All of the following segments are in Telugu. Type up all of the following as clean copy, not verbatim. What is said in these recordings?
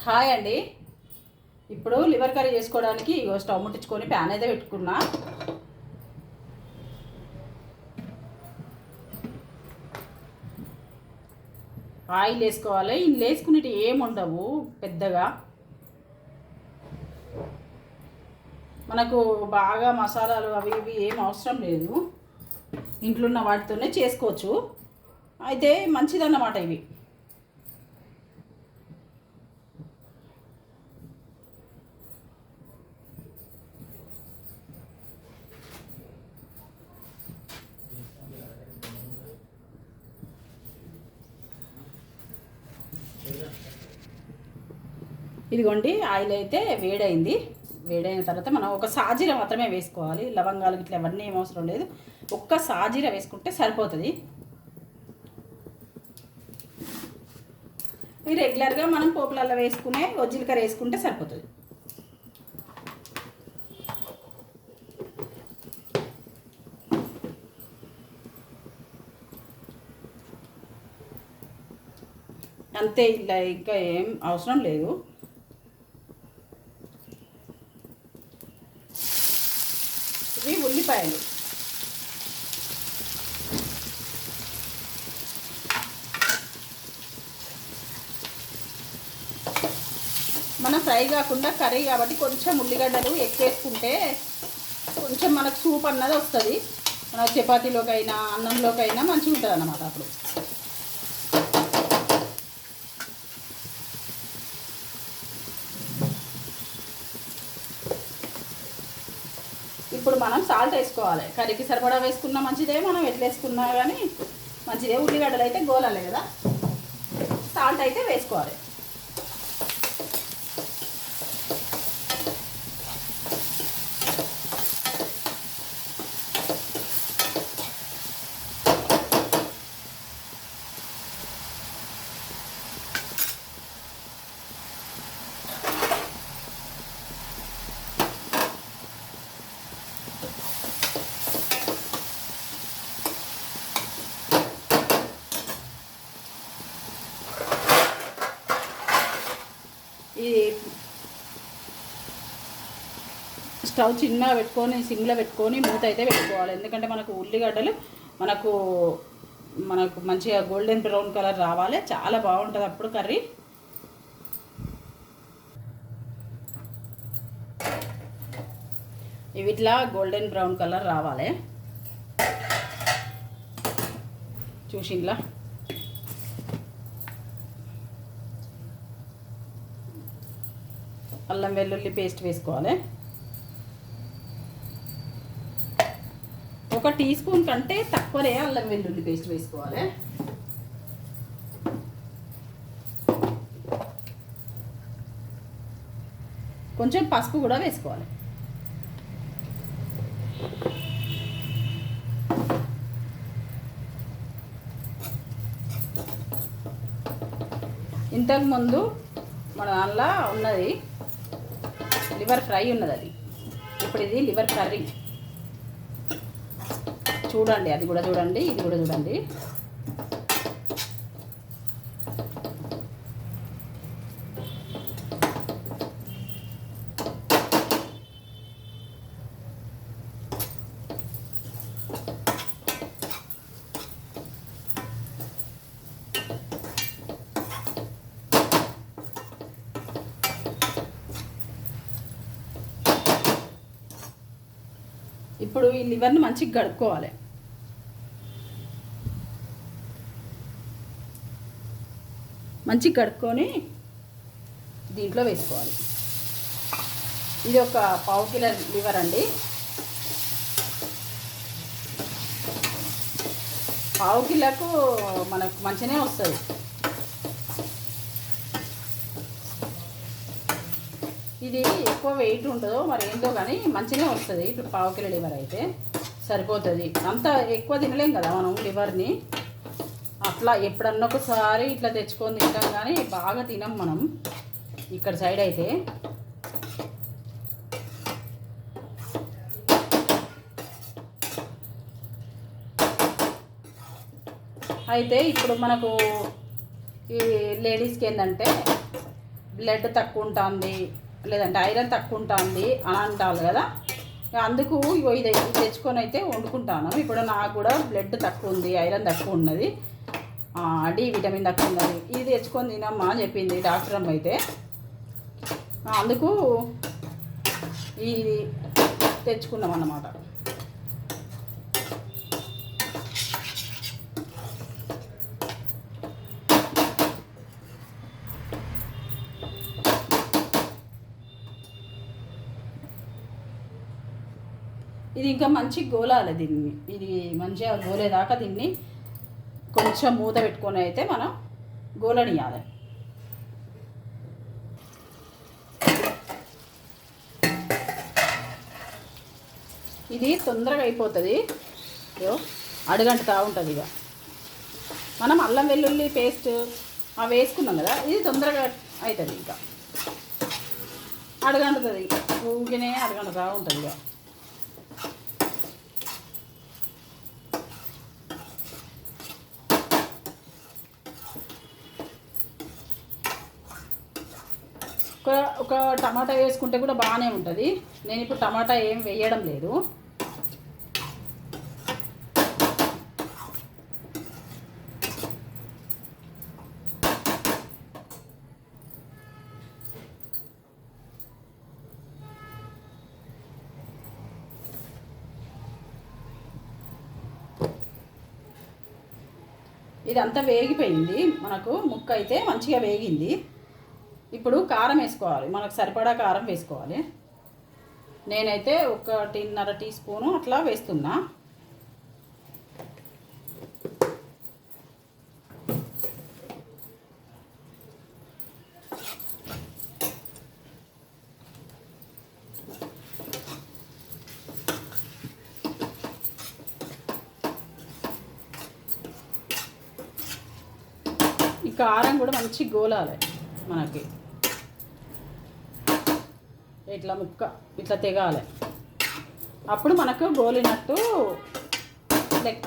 హాయ్ అండి. ఇప్పుడు లివర్ కర్రీ చేసుకోవడానికి ఇగో స్టవ్ ముట్టించుకొని ప్యాన్ అయితే పెట్టుకున్నా. ఆయిల్ వేసుకోవాలి. ఇందులో వేసుకునేవి ఏమి ఉండవు పెద్దగా. మనకు బాగా మసాలాలు అవి ఇవి ఏం అవసరం లేదు, ఇంట్లో ఉన్న వాటితోనే చేసుకోవచ్చు. అయితే మంచిదన్నమాట ఇవి. ఇదిగోండి, ఆయిల్ అయితే వేడైంది. వేడైన తర్వాత మనం ఒక సాజీర మాత్రమే వేసుకోవాలి. లవంగాలు ఇట్లా అవన్నీ ఏం అవసరం లేదు. ఒక్క సాజీర వేసుకుంటే సరిపోతుంది. ఇది రెగ్యులర్గా మనం పోపులలో వేసుకునే జీలకర్ర వేసుకుంటే సరిపోతుంది. అంతే, ఇలా ఇంకా ఏం అవసరం లేదు. ఇవి ఉల్లిపాయలు. మనం ఫ్రై కాకుండా కర్రీ కాబట్టి కొంచెం ఉల్లిగడ్డలు ఎక్కువేసుకుంటే కొంచెం మనకు సూప్ అన్నది వస్తుంది. మన చపాతీలోకైనా అన్నంలోకైనా మంచిగా ఉంటుంది అన్నమాట. అప్పుడు ఇప్పుడు మనం సాల్ట్ వేసుకోవాలి. కర్రీకి సరిపడా వేసుకున్నా మంచిదే, మనం ఎట్లా వేసుకున్నా కానీ మంచిదే. ఉల్లిగడ్డలు అయితే గోలాలి కదా, సాల్ట్ అయితే వేసుకోవాలి. ఇది స్టవ్ చిన్నగా పెట్టుకొని సిమ్లో పెట్టుకొని మూత అయితే పెట్టుకోవాలి. ఎందుకంటే మనకు ఉల్లిగడ్డలు మనకు మంచిగా గోల్డెన్ బ్రౌన్ కలర్ రావాలి. చాలా బాగుంటుంది అప్పుడు కర్రీ. ఇవి ఇట్లా గోల్డెన్ బ్రౌన్ కలర్ రావాలి. చూసిండ్లా? అల్లం వెల్లుల్లి పేస్ట్ వేసుకోవాలి. 1 టీ స్పూన్ కంటే తక్కువనే అల్లం వెల్లుల్లి పేస్ట్ వేసుకోవాలి. కొంచెం పసుపు కూడా వేసుకోవాలి. ఇంతకుముందు మన దానిలో ఉన్నది లివర్ ఫ్రై ఉన్నది, అది ఇప్పుడు ఇది లివర్ కర్రీ. చూడండి, అది కూడా చూడండి, ఇది కూడా చూడండి. ఇప్పుడు ఈ లివర్ని మంచిగా కడుక్కోవాలి. మంచిగా కడుక్కొని దీంట్లో వేసుకోవాలి. ఇది ఒక 1/2 కిలో లివర్ అండి. 1/2 కిలోకు మనకు మంచిగానే వస్తుంది. ఇది ఎక్కువ వెయిట్ ఉంటుందో మరి ఏంటో కానీ మంచిగానే వస్తుంది. ఇప్పుడు 1/2 కిలో లివర్ అయితే సరిపోతుంది. అంత ఎక్కువ తినలేం కదా మనం లివర్ని. అట్లా ఎప్పుడన్నా ఒకసారి ఇట్లా తెచ్చుకొని తింటాం, కానీ బాగా తినం మనం ఇక్కడ సైడ్ అయితే. అయితే ఇప్పుడు మనకు ఈ లేడీస్కి ఏంటంటే బ్లడ్ తక్కువ ఉంటుంది, లేదంటే ఐరన్ తక్కువ ఉంటుంది అని అంటారు కదా. అందుకు ఇది తెచ్చుకొని అయితే వండుకుంటాను. ఇప్పుడు నాకు కూడా బ్లడ్ తక్కువ ఉంది, ఐరన్ తక్కువ ఉన్నది, డి విటమిన్ తక్కువ ఉన్నది. ఇది తెచ్చుకొని తినమ్మా అని చెప్పింది డాక్టర్ అమ్మ అయితే. అందుకు ఇది తెచ్చుకున్నాం అన్నమాట. ఇది ఇంకా మంచి గోలాలి దీన్ని. ఇది మంచిగా గోలేదాకా దీన్ని కొంచెం మూత పెట్టుకొని అయితే మనం గోలనియాలి. ఇది తొందరగా అయిపోతుంది, అడుగంటుతా ఉంటుంది. ఇక మనం అల్లం వెల్లుల్లి పేస్ట్ అవి వేసుకున్నాం కదా, ఇది తొందరగా అవుతుంది. ఇంకా అడుగంటుతుంది, ఊగినే అడుగంటుతా ఉంటుంది. ఇక ఒక టమాటా వేసుకుంటే కూడా బాగానే ఉంటుంది. నేను ఇప్పుడు టమాటా ఏం వేయడం లేదు. ఇదంతా వేగిపోయింది, మనకు ముక్క అయితే మంచిగా వేగింది. ఇప్పుడు కారం వేసుకోవాలి, మనకు సరిపడా కారం వేసుకోవాలి. నేనైతే 1.5 టీ స్పూను అట్లా వేస్తున్నా. ఈ కారం కూడా మంచి గోలాలి మనకి, ఇట్లా ముక్క ఇట్లా తెగాలి, అప్పుడు మనకు గోలినట్టు లెక్క.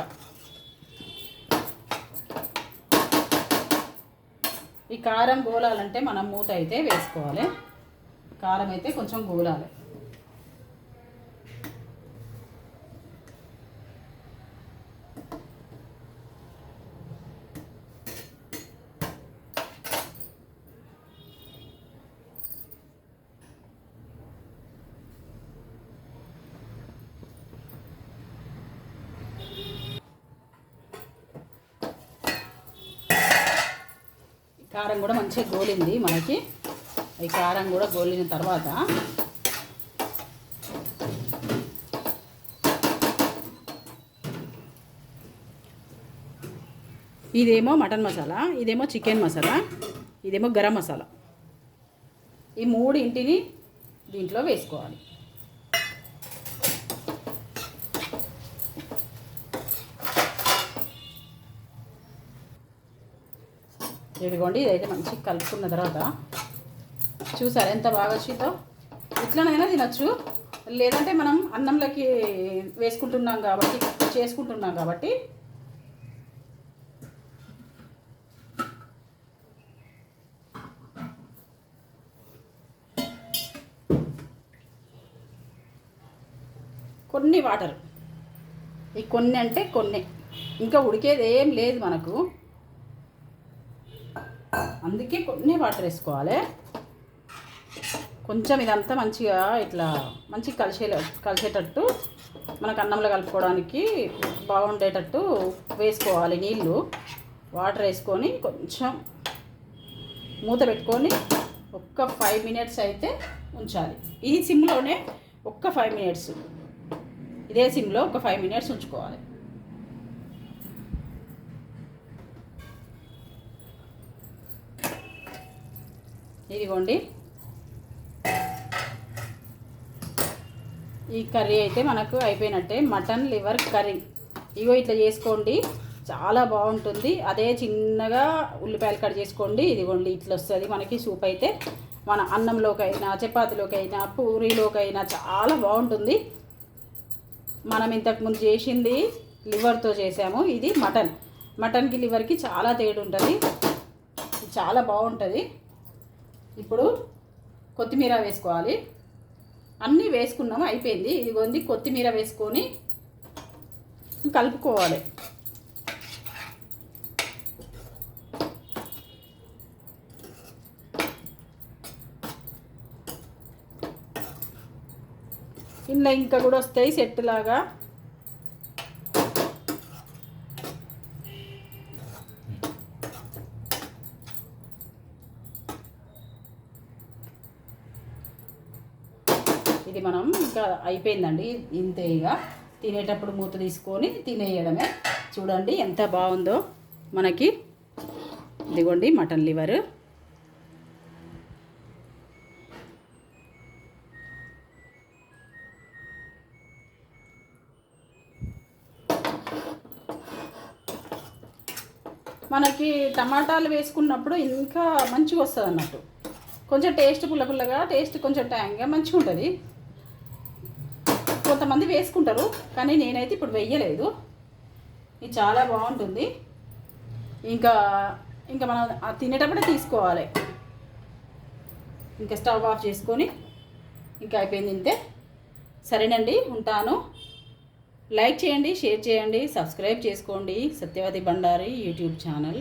ఈ కారం గోలాలంటే మనం మూత అయితే వేసుకోవాలి. కారం అయితే కొంచెం గోలాలి. కారం కూడా మంచిగా గోలింది మనకి. ఈ కారం కూడా గోలిన తర్వాత ఇదేమో మటన్ మసాలా, ఇదేమో చికెన్ మసాలా, ఇదేమో గరం మసాలా. ఈ మూడింటిని దీంట్లో వేసుకోవాలి. ఇదిగోండి, ఇదైతే మంచిగా కలుపుకున్న తర్వాత చూసారు ఎంత బాగా వచ్చిందో. ఇట్లనైనా తినచ్చు, లేదంటే మనం అన్నంలోకి వేసుకుంటున్నాం కాబట్టి చేసుకుంటున్నాం కాబట్టి కొన్ని వాటర్, ఈ కొన్ని అంటే కొన్ని, ఇంకా ఉడికేది ఏం లేదు మనకు, అందుకే కొన్ని వాటర్ వేసుకోవాలి. కొంచెం ఇదంతా మంచిగా ఇట్లా మంచిగా కలిసేటట్టు మనకు అన్నంలో కలుపుకోవడానికి బాగుండేటట్టు వేసుకోవాలి నీళ్ళు. వాటర్ వేసుకొని కొంచెం మూత పెట్టుకొని 5 మినిట్స్ అయితే ఉంచాలి. ఈ సిమ్లోనే 5 మినిట్స్, ఇదే సిమ్లో 5 మినిట్స్ ఉంచుకోవాలి. ఇదిగోండి, ఈ కర్రీ అయితే మనకు అయిపోయినట్టే. మటన్ లివర్ కర్రీ ఇగో ఇట్లా చేసుకోండి, చాలా బాగుంటుంది. అదే చిన్నగా ఉల్లిపాయలు కట్ చేసుకోండి. ఇదిగోండి ఇట్లా వస్తుంది మనకి సూప్ అయితే. మన అన్నంలోకైనా చపాతీలోకైనా పూరీలోకైనా చాలా బాగుంటుంది. మనం ఇంతకుముందు చేసింది లివర్తో చేసాము, ఇది మటన్కి లివర్కి చాలా తేడా ఉంటుంది, చాలా బాగుంటుంది. ఇప్పుడు కొత్తిమీర వేసుకోవాలి. అన్నీ వేసుకున్నాము, అయిపోయింది. ఇదిగోండి కొత్తిమీర వేసుకొని కలుపుకోవాలి. ఇందులో ఇంకా కూడా వస్తాయి సెట్ లాగా. ఇది మనం ఇంకా అయిపోయిందండి. ఇంతే, ఇక తినేటప్పుడు మూత తీసుకొని తినేయడమే. చూడండి ఎంత బాగుందో మనకి. ఇదిగోండి మటన్ లివర్. మనకి టమాటాలు వేసుకున్నప్పుడు ఇంకా మంచిగా వస్తుంది అన్నట్టు. కొంచెం టేస్ట్ పుల్ల పుల్లగా, టేస్ట్ కొంచెం ట్యాంగ్గా మంచిగా ఉంటుంది. కొంతమంది వేసుకుంటారు, కానీ నేనైతే ఇప్పుడు వెయ్యలేదు. ఇది చాలా బాగుంటుంది. ఇంకా ఇంకా మనం తినేటప్పుడే తీసుకోవాలి. ఇంకా స్టవ్ ఆఫ్ చేసుకొని ఇంకా అయిపోయింది ఇంతే. సరేనండి, ఉంటాను. లైక్ చేయండి, షేర్ చేయండి, సబ్స్క్రైబ్ చేసుకోండి సత్యవతి బండారి యూట్యూబ్ ఛానల్.